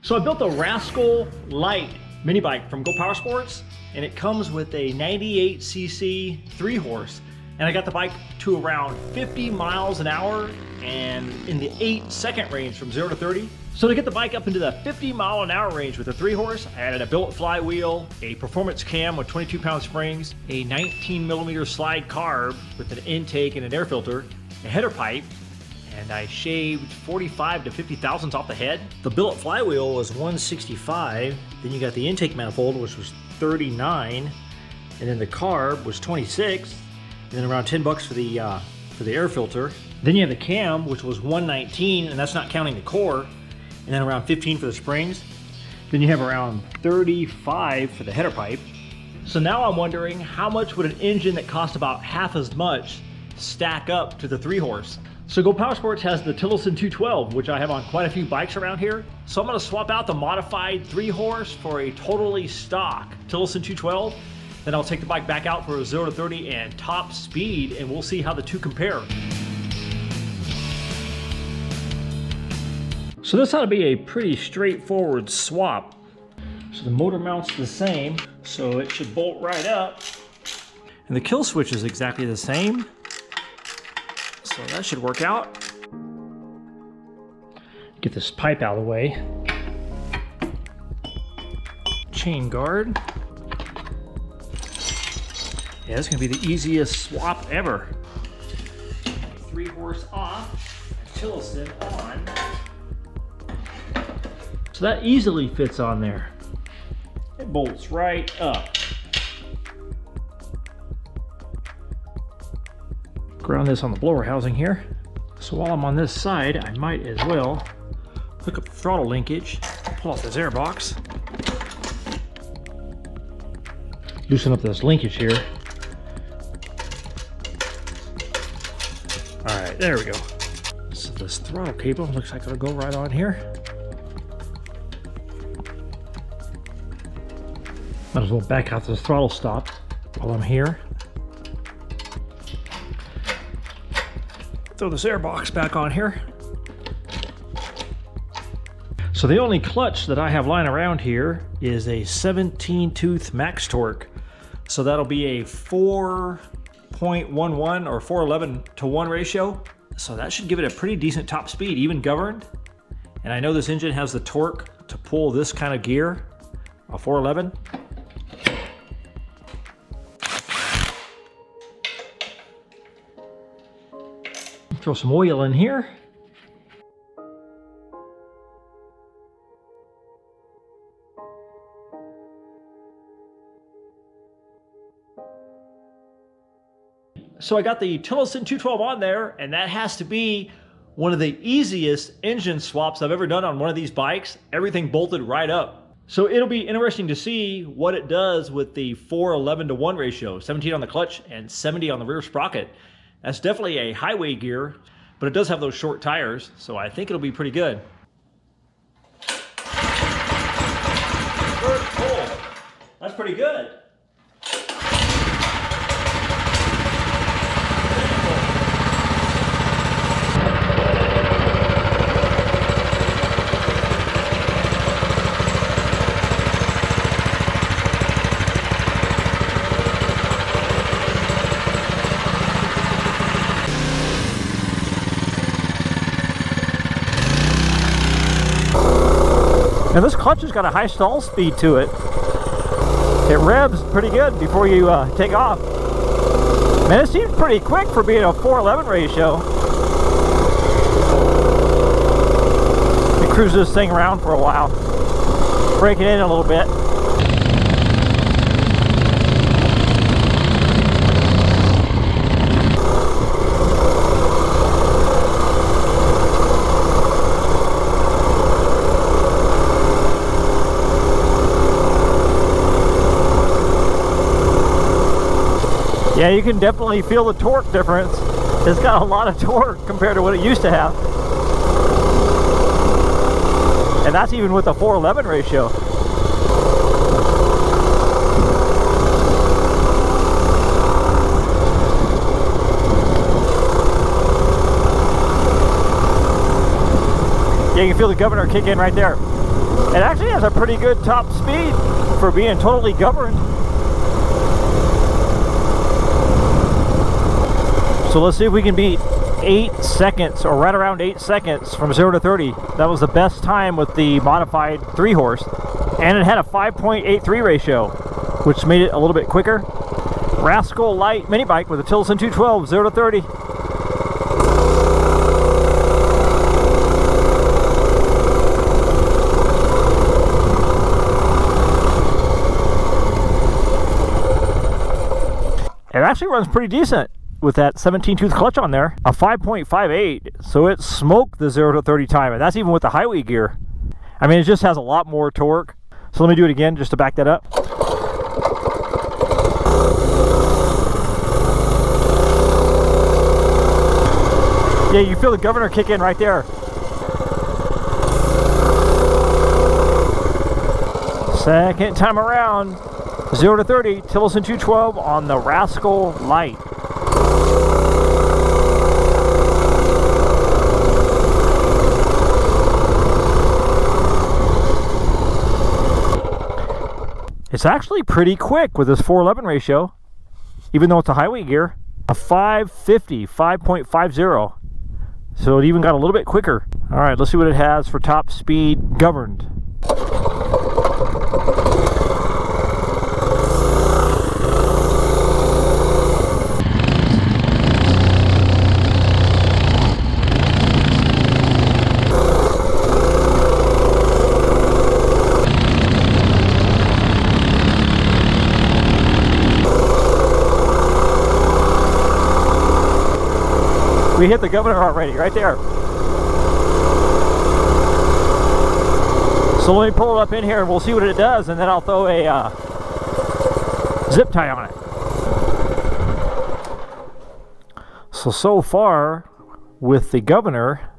So I built a Rascal Lite mini bike from Go Power Sports, and it comes with a 98cc 3-horse. And I got the bike to around 50 miles an hour and in the 8-second range from 0 to 30. So to get the bike up into the 50-mile-an-hour range with a 3-horse, I added a billet flywheel, a performance cam with 22-pound springs, a 19mm slide carb with an intake and an air filter, a header pipe, and I shaved 45 to 50 thousandths off the head. The billet flywheel was 165. Then you got the intake manifold, which was 39, and then the carb was 26, and then around 10 bucks for the air filter. Then you have the cam, which was 119, and that's not counting the core, and then around 15 for the springs. Then you have around 35 for the header pipe. So now I'm wondering, how much would an engine that cost about half as much stack up to the 3-horse? So Go Power Sports has the Tillotson 212, which I have on quite a few bikes around here. So I'm gonna swap out the modified 3-horse for a totally stock Tillotson 212. Then I'll take the bike back out for a 0 to 30 and top speed, and we'll see how the two compare. So this ought to be a pretty straightforward swap. So the motor mount's the same, so it should bolt right up. And the kill switch is exactly the same. So that should work out. Get this pipe out of the way. Chain guard. Yeah, this is gonna be the easiest swap ever. 3-horse off, Tillotson on. So that easily fits on there. It bolts right up. Ground this on the blower housing here. So while I'm on this side, I might as well hook up the throttle linkage, pull off this air box, loosen up this linkage here. All right, there we go. So this throttle cable looks like it'll go right on here. Might as well back out this throttle stop while I'm here. Throw this air box back on here. So the only clutch that I have lying around here is a 17-tooth max torque. So that'll be a 4.11 or 411-to-1 ratio. So that should give it a pretty decent top speed, even governed. And I know this engine has the torque to pull this kind of gear, a 411. Throw some oil in here. So I got the Tillotson 212 on there, and that has to be one of the easiest engine swaps I've ever done on one of these bikes. Everything bolted right up. So it'll be interesting to see what it does with the 411-to-1 ratio, 17 on the clutch and 70 on the rear sprocket. That's definitely a highway gear, but it does have those short tires, so I think it'll be pretty good. First pull. That's pretty good. And this clutch has got a high stall speed to it. It revs pretty good before you take off. Man, it seems pretty quick for being a 411 ratio. It cruises this thing around for a while. Break it in a little bit. Yeah, you can definitely feel the torque difference. It's got a lot of torque compared to what it used to have. And that's even with a 411 ratio. Yeah, you can feel the governor kick in right there. It actually has a pretty good top speed for being totally governed. So let's see if we can beat 8 seconds, or right around 8 seconds from 0 to 30. That was the best time with the modified 3-horse. And it had a 5.83 ratio, which made it a little bit quicker. Rascal Lite mini bike with a Tillotson 212, 0 to 30. It actually runs pretty decent with that 17-tooth clutch on there. A 5.58, so it smoked the 0 to 30 time, and that's even with the highway gear. I mean, it just has a lot more torque. So let me do it again just to back that up. Yeah, you feel the governor kick in right there. Second time around, 0 to 30, Tillotson 212 on the Rascal Lite. It's actually pretty quick with this 411 ratio, even though it's a highway gear. A 550, 5.50. So it even got a little bit quicker. All right, let's see what it has for top speed governed. We hit the governor already, right there. So let me pull it up in here and we'll see what it does, and then I'll throw a zip tie on it. So far, with the governor,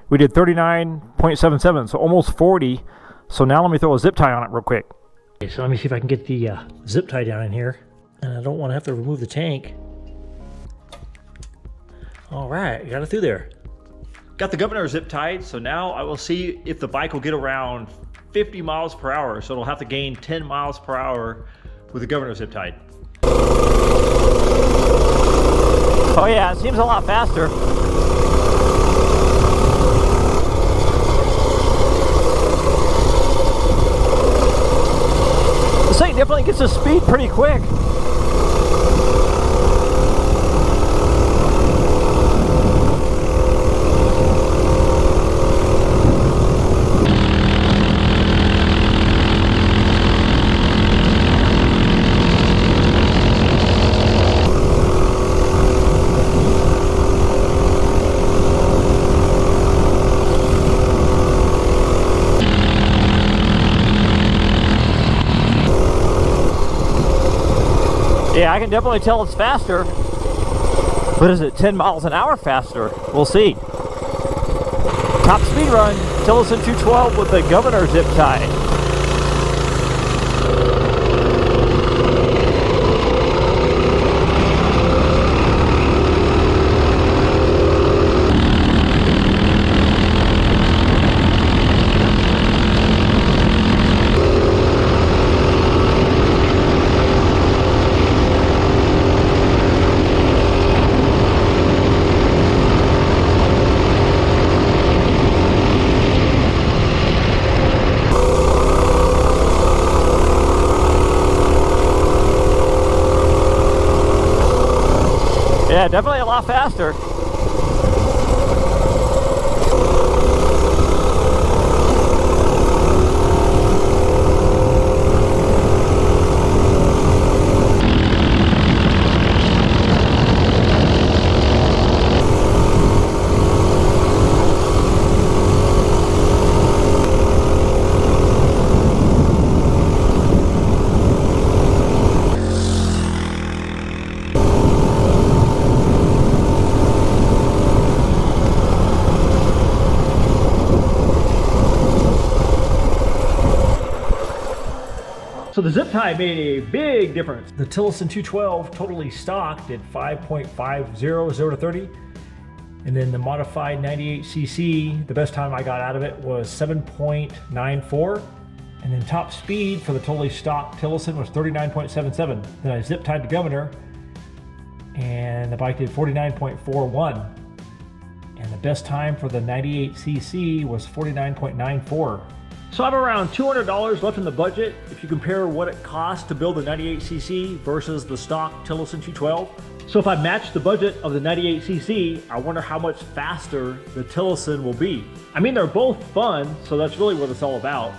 we did 39.77, so almost 40. So now let me throw a zip tie on it real quick. Okay, so let me see if I can get the zip tie down in here. And I don't want to have to remove the tank. All right, got it through there. Got the governor zip tied, so now I will see if the bike will get around 50 miles per hour. So it'll have to gain 10 miles per hour with the governor zip tied. Oh yeah, it seems a lot faster. This thing definitely gets the speed pretty quick. Yeah, I can definitely tell it's faster. But is it 10 miles an hour faster? We'll see. Top speed run, Tillotson 212 with the governor zip tie. Yeah, definitely a lot faster. So the zip tie made a big difference. The Tillotson 212 totally stock did 5.50, 0 to 30. And then the modified 98cc, the best time I got out of it was 7.94. And then top speed for the totally stock Tillotson was 39.77. Then I zip tied the governor and the bike did 49.41. And the best time for the 98cc was 49.94. So I have around $200 left in the budget if you compare what it costs to build the 98cc versus the stock Tillotson 212. So if I match the budget of the 98cc, I wonder how much faster the Tillotson will be. I mean, they're both fun, so that's really what it's all about.